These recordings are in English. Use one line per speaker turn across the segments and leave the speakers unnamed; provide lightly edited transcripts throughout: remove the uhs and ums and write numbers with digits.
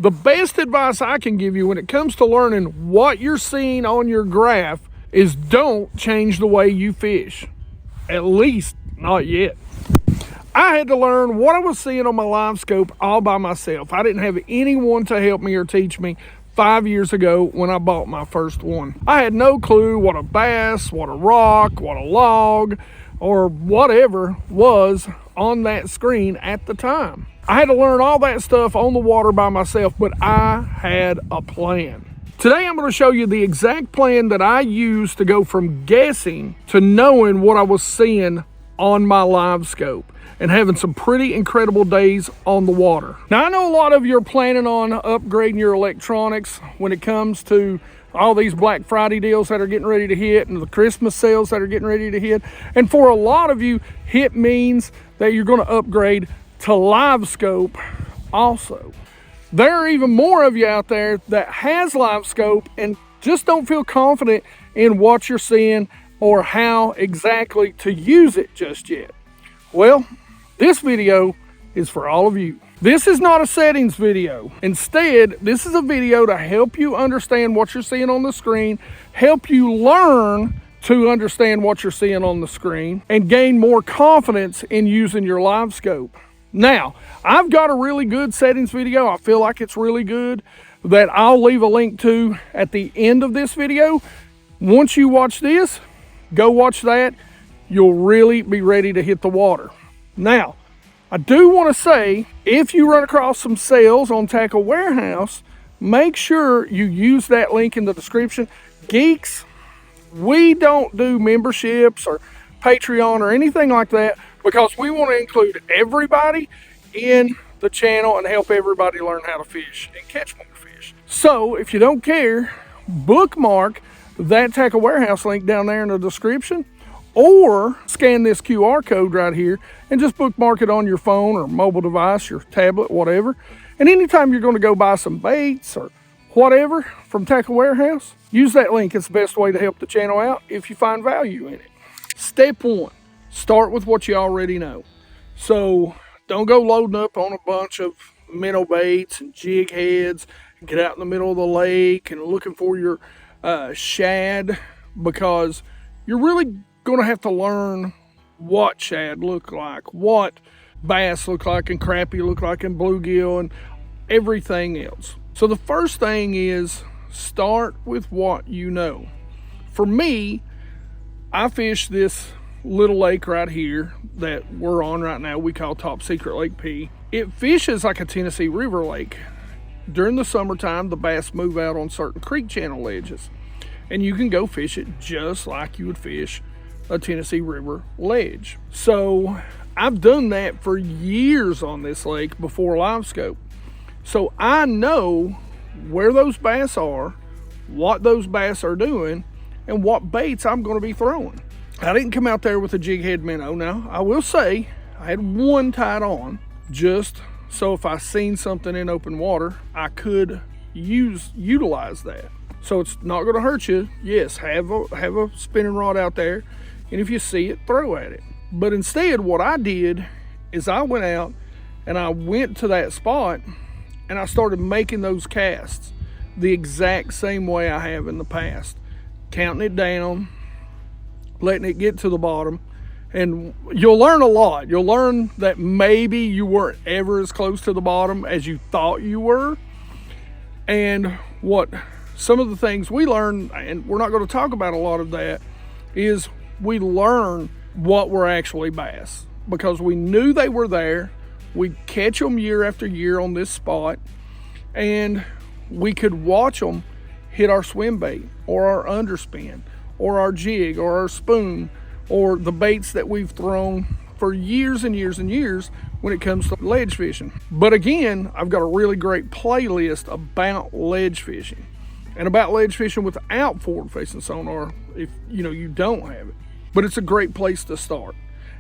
The best advice I can give you when it comes to learning what you're seeing on your graph is don't change the way you fish. At least not yet. I had to learn what I was seeing on my LiveScope all by myself. I didn't have anyone to help me or teach me 5 years ago when I bought my first one. I had no clue what a bass, what a rock, what a log, or whatever was on that screen at the time. I had to learn all that stuff on the water by myself, but I had a plan. Today I'm going to show you the exact plan that I used to go from guessing to knowing what I was seeing on my LiveScope and having some pretty incredible days on the water. Now, I know a lot of you are planning on upgrading your electronics when it comes to all these Black Friday deals that are getting ready to hit and the Christmas sales that are getting ready to hit. And for a lot of you, hit means that you're going to upgrade to LiveScope also. There are even more of you out there that has LiveScope and just don't feel confident in what you're seeing or how exactly to use it just yet. Well, this video is for all of you. This is not a settings video. Instead, this is a video to help you understand what you're seeing on the screen, help you learn to understand what you're seeing on the screen, and gain more confidence in using your LiveScope. Now, I've got a really good settings video. I feel like it's really good that I'll leave a link to at the end of this video. Once you watch this, go watch that. You'll really be ready to hit the water. Now, I do want to say, if you run across some sales on Tackle Warehouse, make sure you use that link in the description. Geeks, we don't do memberships or Patreon or anything like that because we want to include everybody in the channel and help everybody learn how to fish and catch more fish. So if you don't care, bookmark that Tackle Warehouse link down there in the description, or scan this QR code right here and just bookmark it on your phone or mobile device, your tablet, whatever. And anytime you're going to go buy some baits or whatever from Tackle Warehouse, use that link. It's the best way to help the channel out if you find value in it. Step one, start with what you already know. So don't go loading up on a bunch of minnow baits and jig heads and get out in the middle of the lake and looking for your shad, because you're really going to have to learn what shad look like, what bass look like, and crappie look like, and bluegill, and everything else. So the first thing is start with what you know. For me, I fish this little lake right here that we're on right now. We call Top Secret Lake P. It fishes like a Tennessee River lake. During the summertime, the bass move out on certain creek channel ledges, and you can go fish it just like you would fish a Tennessee River ledge. So I've done that for years on this lake before LiveScope. So I know where those bass are, what those bass are doing, and what baits I'm going to be throwing. I didn't come out there with a jig head minnow. Now, I will say I had one tied on just so if I seen something in open water, I could utilize that. So it's not going to hurt you. Yes, have a spinning rod out there, and if you see it, throw at it. But instead, what I did is I went out and I went to that spot and I started making those casts the exact same way I have in the past. Counting it down, letting it get to the bottom, and you'll learn a lot. You'll learn that maybe you weren't ever as close to the bottom as you thought you were. And what some of the things we learn, and we're not going to talk about a lot of that, is we learn what were actually bass because we knew they were there. We catch them year after year on this spot, and we could watch them hit our swim bait or our underspin or our jig or our spoon or the baits that we've thrown for years and years and years when it comes to ledge fishing. But again, I've got a really great playlist about ledge fishing and about ledge fishing without forward-facing sonar if you don't have it. But it's a great place to start.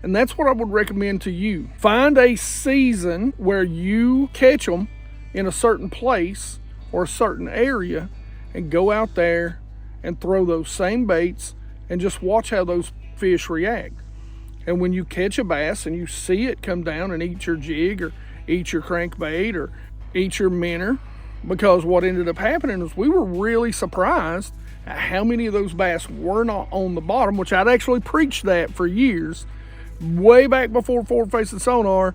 And that's what I would recommend to you. Find a season where you catch them in a certain place or a certain area and go out there and throw those same baits and just watch how those fish react. And when you catch a bass and you see it come down and eat your jig or eat your crankbait or eat your minnow, because what ended up happening is we were really surprised at how many of those bass were not on the bottom, which I'd actually preached that for years. Way back before forward-facing sonar,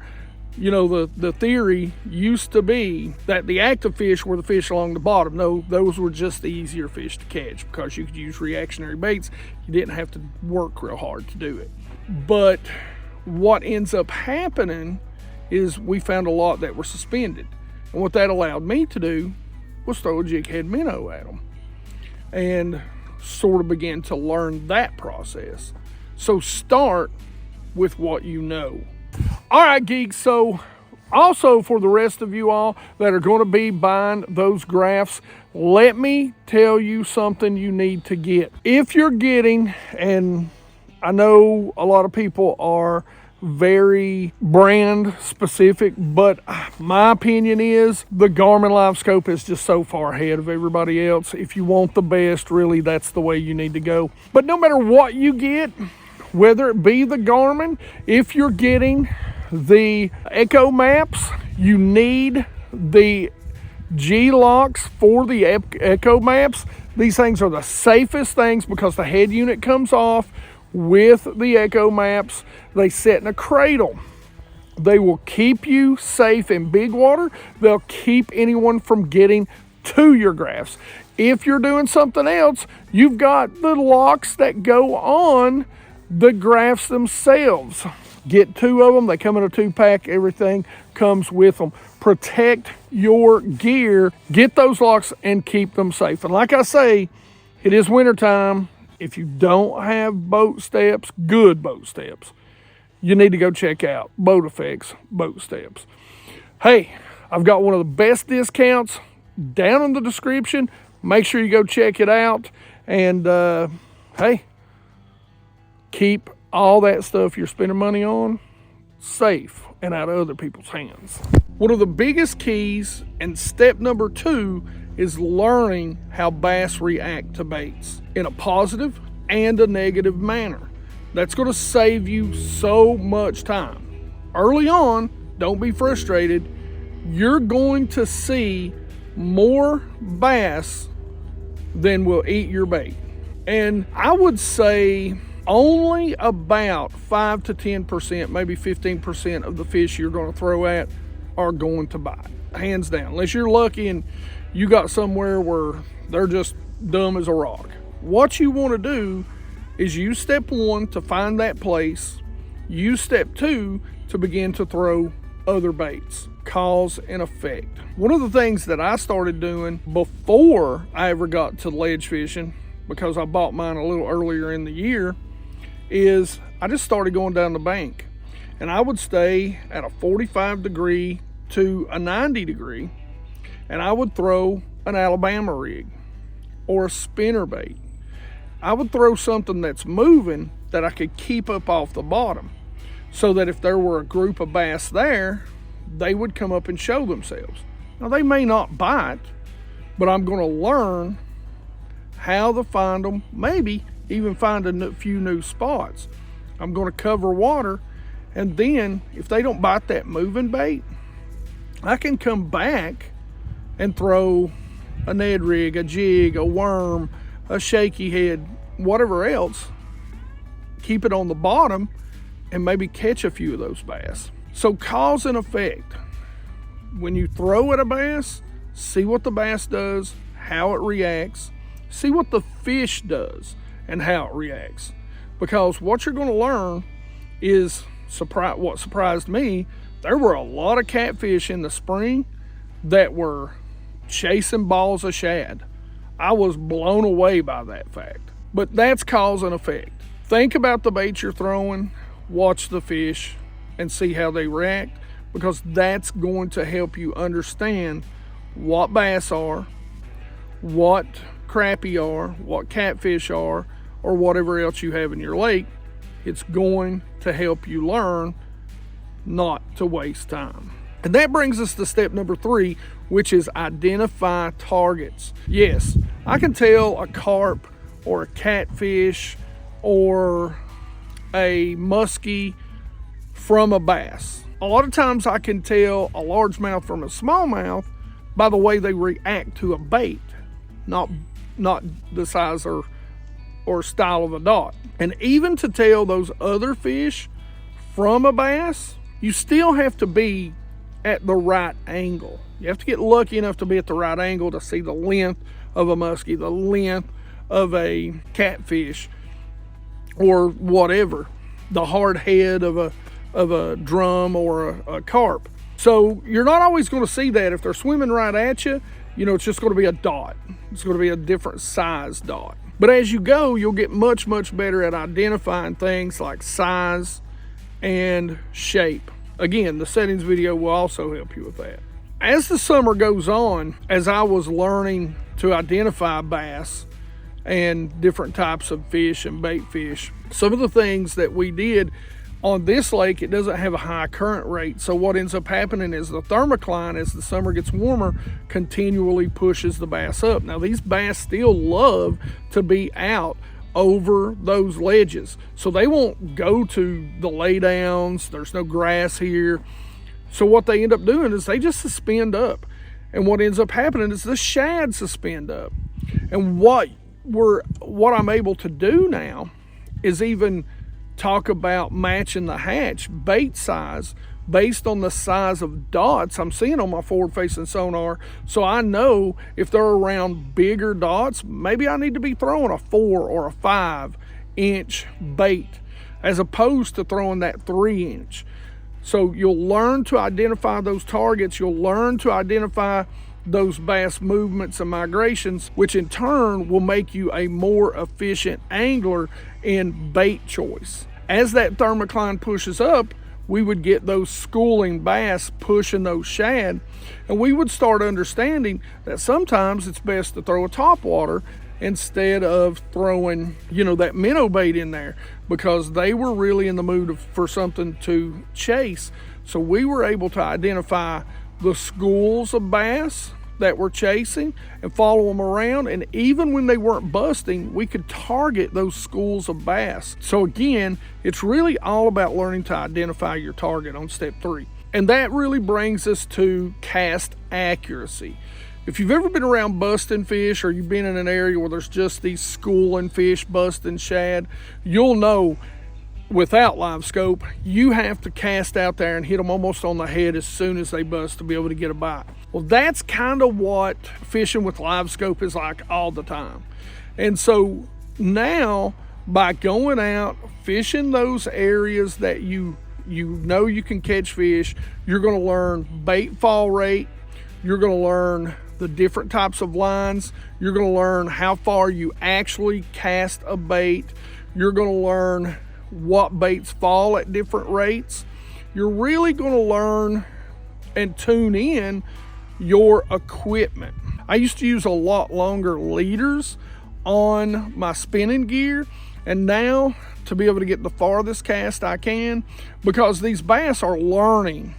you know, the theory used to be that the active fish were the fish along the bottom. No, those were just the easier fish to catch because you could use reactionary baits. You didn't have to work real hard to do it. But what ends up happening is we found a lot that were suspended. And what that allowed me to do was throw a jig head minnow at them and sort of begin to learn that process. So start with what you know. All right, geeks, so also for the rest of you all that are going to be buying those graphs, let me tell you something you need to get. If you're getting, and I know a lot of people are very brand specific, but my opinion is the Garmin LiveScope is just so far ahead of everybody else. If you want the best, really, that's the way you need to go. But no matter what you get, whether it be the Garmin, if you're getting the Echo Maps, you need the G-locks for the Echo Maps. These things are the safest things because the head unit comes off with the Echo Maps. They sit in a cradle. They will keep you safe in big water. They'll keep anyone from getting to your graphs. If you're doing something else, you've got the locks that go on the graphs themselves. Get 2 of them. They come in a 2-pack. Everything comes with them. Protect your gear. Get those locks and keep them safe. And like I say, it is wintertime. If you don't have boat steps, good boat steps, you need to go check out Boat Effects Boat Steps. Hey, I've got one of the best discounts down in the description. Make sure you go check it out. And hey, keep all that stuff you're spending money on safe and out of other people's hands. One of the biggest keys, and step number 2, is learning how bass react to baits in a positive and a negative manner. That's going to save you so much time. Early on, don't be frustrated. You're going to see more bass than will eat your bait. And I would say only about 5 to 10%, maybe 15% of the fish you're going to throw at are going to bite, hands down. Unless you're lucky and you got somewhere where they're just dumb as a rock. What you want to do is use step 1 to find that place. Use step 2 to begin to throw other baits. Cause and effect. One of the things that I started doing before I ever got to ledge fishing, because I bought mine a little earlier in the year, is I just started going down the bank. And I would stay at a 45 degree to a 90 degree, and I would throw an Alabama rig or a spinner bait. I would throw something that's moving that I could keep up off the bottom, so that if there were a group of bass there, they would come up and show themselves. Now they may not bite, but I'm going to learn how to find them, maybe even find a few new spots. I'm going to cover water, and then if they don't bite that moving bait, I can come back and throw a Ned rig, a jig, a worm, a shaky head, whatever else, keep it on the bottom and maybe catch a few of those bass. So cause and effect. When you throw at a bass, see what the bass does, how it reacts, see what the fish does and how it reacts. Because what you're going to learn is, what surprised me, there were a lot of catfish in the spring that were chasing balls of shad. I was blown away by that fact. But that's cause and effect. Think about the bait you're throwing, watch the fish, and see how they react, because that's going to help you understand what bass are, what crappie are, what catfish are, or whatever else you have in your lake. It's going to help you learn not to waste time. And that brings us to step number 3, which is identify targets. Yes, I can tell a carp or a catfish or a muskie from a bass. A lot of times I can tell a largemouth from a smallmouth by the way they react to a bait, not the size or style of a dot. And even to tell those other fish from a bass, you still have to be at the right angle. You have to get lucky enough to be at the right angle to see the length of a muskie, the length of a catfish, or whatever, the hard head of a drum or a carp. So you're not always going to see that. If they're swimming right at you, it's just going to be a dot. It's going to be a different size dot. But as you go, you'll get much, much better at identifying things like size and shape. Again, the settings video will also help you with that. As the summer goes on, as I was learning to identify bass and different types of fish and bait fish, some of the things that we did on this lake, it doesn't have a high current rate. So what ends up happening is the thermocline, as the summer gets warmer, continually pushes the bass up. Now, these bass still love to be out over those ledges, so they won't go to the laydowns. There's no grass here. So what they end up doing is they just suspend up. And what ends up happening is the shad suspend up. And what I'm able to do now is even talk about matching the hatch bait size based on the size of dots I'm seeing on my forward-facing sonar. So I know if they're around bigger dots, maybe I need to be throwing a 4 or a 5-inch bait as opposed to throwing that 3-inch. So you'll learn to identify those targets. You'll learn to identify those bass movements and migrations, which in turn will make you a more efficient angler in bait choice. As that thermocline pushes up, we would get those schooling bass pushing those shad, and we would start understanding that sometimes it's best to throw a topwater instead of throwing, that minnow bait in there, because they were really in the mood for something to chase. So we were able to identify the schools of bass that were chasing and follow them around. And even when they weren't busting, we could target those schools of bass. So again, it's really all about learning to identify your target on step 3. And that really brings us to cast accuracy. If you've ever been around busting fish, or you've been in an area where there's just these schooling fish busting shad, you'll know without LiveScope, you have to cast out there and hit them almost on the head as soon as they bust to be able to get a bite. Well, that's kind of what fishing with LiveScope is like all the time. And so now, by going out, fishing those areas that you know you can catch fish, you're going to learn bait fall rate, you're going to learn the different types of lines, you're going to learn how far you actually cast a bait, you're going to learn what baits fall at different rates. You're really going to learn and tune in your equipment. I used to use a lot longer leaders on my spinning gear, and now to be able to get the farthest cast I can, because these bass are learning,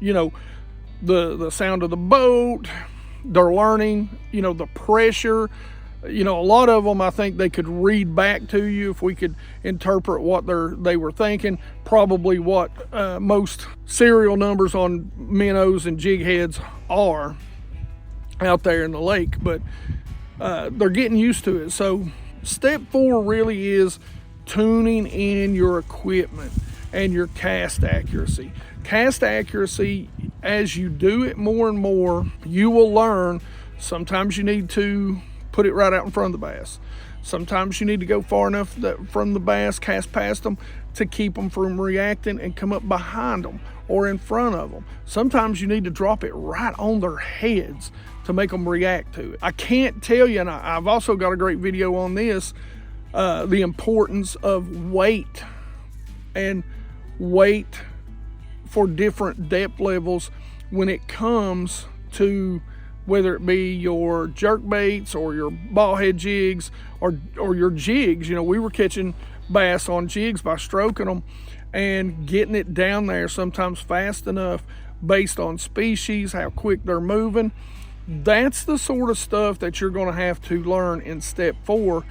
the sound of the boat, they're learning, the pressure. A lot of them, I think they could read back to you if we could interpret what they were thinking. Probably what most serial numbers on minnows and jig heads are out there in the lake, but they're getting used to it. So step 4 really is tuning in your equipment and your cast accuracy. Cast accuracy, as you do it more and more, you will learn. Sometimes you need to put it right out in front of the bass. Sometimes you need to go far enough from the bass, cast past them, to keep them from reacting and come up behind them or in front of them. Sometimes you need to drop it right on their heads to make them react to it. I can't tell you, and I've also got a great video on this, the importance of weight and weight for different depth levels when it comes to whether it be your jerk baits or your ball head jigs or your jigs. We were catching bass on jigs by stroking them and getting it down there sometimes fast enough based on species, how quick they're moving. That's the sort of stuff that you're going to have to learn in step 4,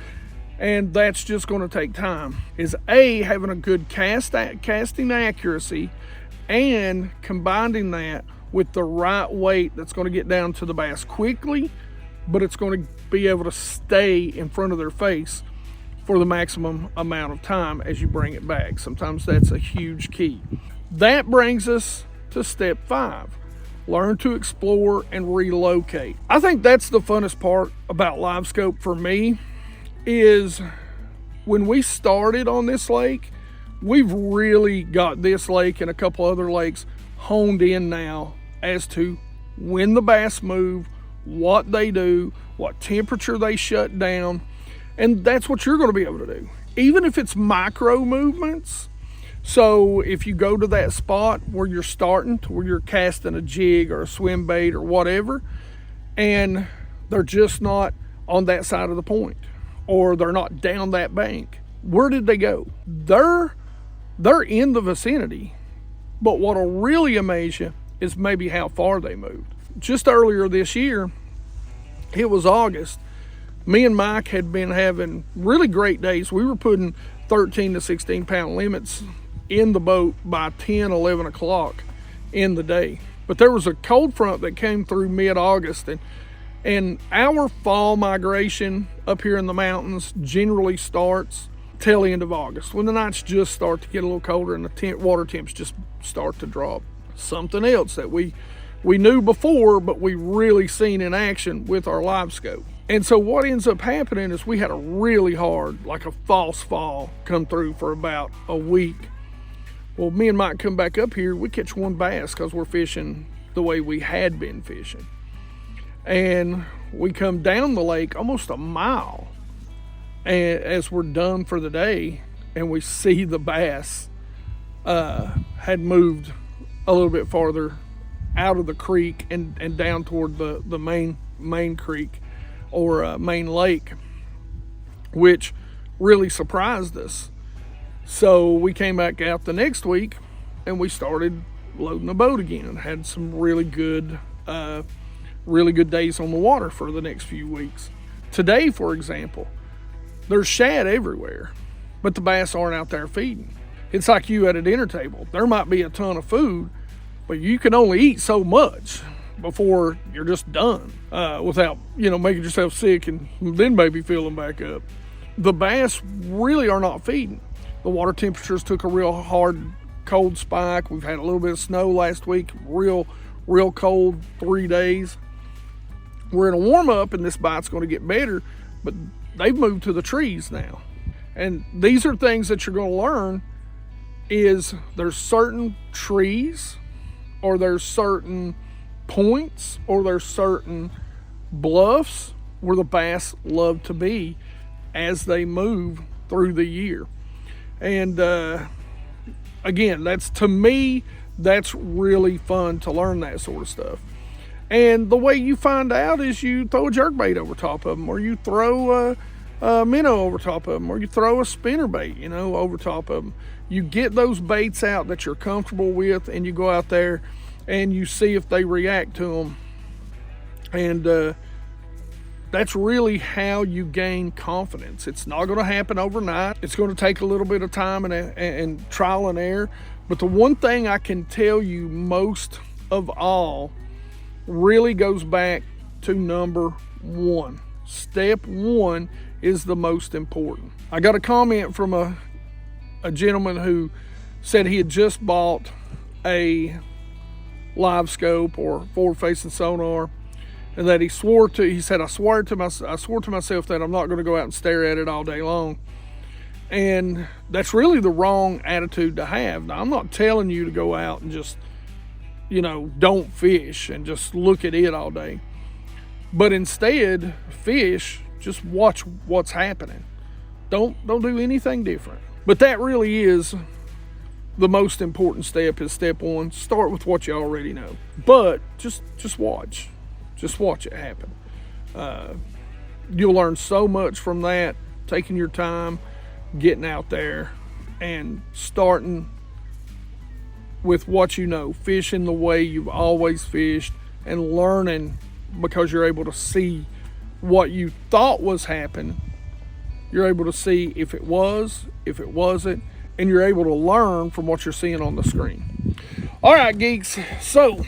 and that's just going to take time. Is having a good casting accuracy and combining that with the right weight that's going to get down to the bass quickly, but it's going to be able to stay in front of their face for the maximum amount of time as you bring it back. Sometimes that's a huge key. That brings us to step 5. Learn to explore and relocate. I think that's the funnest part about LiveScope for me, is when we started on this lake, we've really got this lake and a couple other lakes honed in now as to when the bass move, what they do, what temperature they shut down, and that's what you're going to be able to do. Even if it's micro movements. So if you go to that spot where you're starting, to where you're casting a jig or a swim bait or whatever, and they're just not on that side of the point, or they're not down that bank, where did they go? They're in the vicinity, but what'll really amaze you is maybe how far they moved. Just earlier this year, it was August, me and Mike had been having really great days. We were putting 13 to 16 pound limits in the boat by 10, 11 o'clock in the day. But there was a cold front that came through mid-August, and our fall migration up here in the mountains generally starts tail end of August, when the nights just start to get a little colder and the water temps just start to drop. Something else that we knew before, but we really seen in action with our LiveScope. And so what ends up happening is we had a really hard, like a false fall, come through for about a week. Well, me and Mike come back up here, we catch one bass because we're fishing the way we had been fishing. And we come down the lake almost a mile, and as we're done for the day, and we see the bass had moved a little bit farther out of the creek and down toward the main creek or main lake, which really surprised us. So we came back out the next week and we started loading the boat again and had some really good days on the water for the next few weeks. Today, for example, there's shad everywhere, but the bass aren't out there feeding. It's like you at a dinner table. There might be a ton of food, but you can only eat so much before you're just done without, making yourself sick and then maybe filling back up. The bass really are not feeding. The water temperatures took a real hard cold spike. We've had a little bit of snow last week, real cold 3 days. We're in a warm up and this bite's going to get better, but they've moved to the trees now. And these are things that you're going to learn, is there's certain trees, or there's certain points, or there's certain bluffs where the bass love to be as they move through the year. And again, to me, that's really fun to learn that sort of stuff. And the way you find out is you throw a jerkbait over top of them, or you throw a minnow over top of them, or you throw a spinnerbait, over top of them. You get those baits out that you're comfortable with, and you go out there and you see if they react to them. And that's really how you gain confidence. It's not going to happen overnight. It's going to take a little bit of time and trial and error. But the one thing I can tell you most of all really goes back to number 1. Step 1 is the most important. I got a comment from a gentleman who said he had just bought a LiveScope or forward-facing sonar, and that he said, I swore to myself that I'm not going to go out and stare at it all day long. And that's really the wrong attitude to have. Now, I'm not telling you to go out and just, don't fish and just look at it all day. But instead, fish, just watch what's happening. Don't do anything different. But that really is the most important step, is step 1. Start with what you already know. But just watch. Just watch it happen. You'll learn so much from that, taking your time, getting out there, and starting with what you know, fishing the way you've always fished, and learning because you're able to see what you thought was happening. You're able to see if it was, if it wasn't, and you're able to learn from what you're seeing on the screen. All right, geeks. So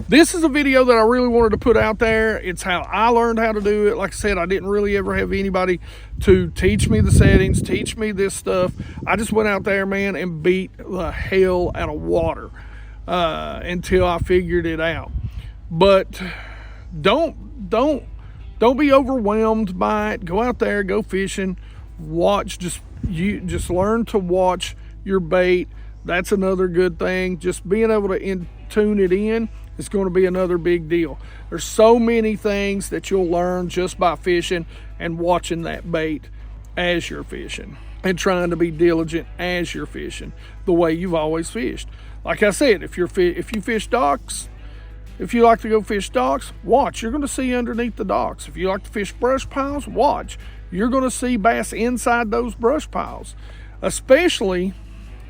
This is a video that I really wanted to put out there. It's how I learned how to do it. Like I said, I didn't really ever have anybody to teach me the settings, teach me this stuff. I just went out there, man, and beat the hell out of water until I figured it out. But don't be overwhelmed by it. Go out there, go fishing, watch. Just learn to watch your bait. That's another good thing. Just being able to tune it in is going to be another big deal. There's so many things that you'll learn just by fishing and watching that bait as you're fishing and trying to be diligent as you're fishing the way you've always fished. Like I said, if you fish docks, if you like to go fish docks, watch. You're going to see underneath the docks. If you like to fish brush piles, watch. You're going to see bass inside those brush piles, especially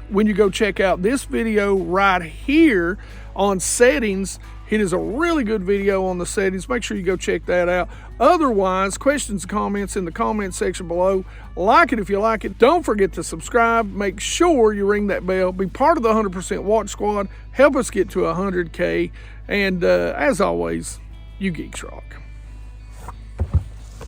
when you go check out this video right here on settings. It is a really good video on the settings. Make sure you go check that out. Otherwise, questions and comments in the comment section below. Like it if you like it. Don't forget to subscribe. Make sure you ring that bell. Be part of the 100% Watch Squad. Help us get to 100K. And as always, you geeks rock.